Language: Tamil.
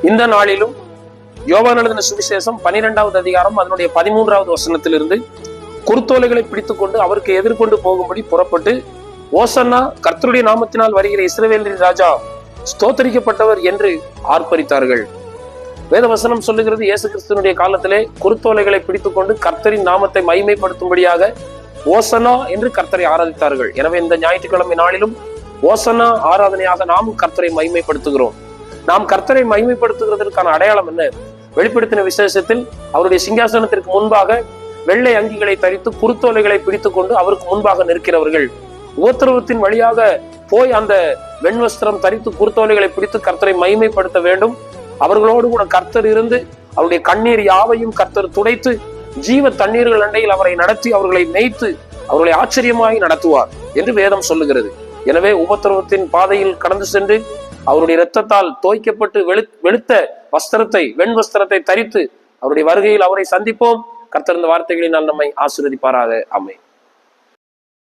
இந்த நாளிலும் யோவான் எழுதின சுவிசேஷம் 12வது அதிகாரம் அதனுடைய 13வது வசனத்திலிருந்து குருத்தோலைகளை பிடித்துக் கொண்டு அவருக்கு எதிர்கொண்டு போகும்படி புறப்பட்டு, ஓசன்னா, கர்த்தருடைய நாமத்தினால் வருகிற இஸ்ரவேலின் ராஜா ஸ்தோத்தரிக்கப்பட்டவர் என்று ஆர்ப்பரித்தார்கள். வேதவசனம் சொல்லுகிறது, இயேசு கிறிஸ்துவனுடைய காலத்திலே குருத்தோலைகளை பிடித்துக் கொண்டு கர்த்தரின் நாமத்தை மகிமைப்படுத்தும்படியாக ஓசன்னா என்று கர்த்தரை ஆராதித்தார்கள். எனவே இந்த ஞாயிற்றுக்கிழமை நாளிலும் ஓசன்னா ஆராதனையாக நாம் கர்த்தரை மகிமைப்படுத்துகிறோம். நாம் கர்த்தரை மகிமைப்படுத்துகிறதற்கான அடையாளம் என்ன? வெளிப்படுத்தின விசேஷத்தில் அவருடைய சிங்காசனத்திற்கு முன்பாக வெள்ளை அங்கிகளை தரித்து குருத்தோலைகளை பிடித்துக் கொண்டு அவருக்கு முன்பாக நிற்கிறவர்கள் உபத்திரவத்தின் வழியாக போய் அந்த வெண்வஸ்திரம் தரித்து குருத்தோலைகளை பிடித்து கர்த்தரை மகிமைப்படுத்த வேண்டும். அவர்களோடு கூட கர்த்தர் இருந்து அவருடைய கண்ணீர் யாவையும் கர்த்தர் துடைத்து ஜீவ தண்ணீர்கள் அண்டையில் அவரை நடத்தி அவர்களை மேய்த்து அவர்களை ஆச்சரியமாய் நடத்துவார் என்று வேதம் சொல்லுகிறது. எனவே உபத்திரவத்தின் பாதையில் கடந்து சென்று அவருடைய இரத்தத்தால் தோய்க்கப்பட்டு வெளுத்த வஸ்திரத்தை, வெண் வஸ்திரத்தை தரித்து அவருடைய வருகையில் அவரை சந்திப்போம். கர்த்தர் இந்த வார்த்தைகளினால் நம்மை ஆசீர்வதிப்பாராக. ஆமென்.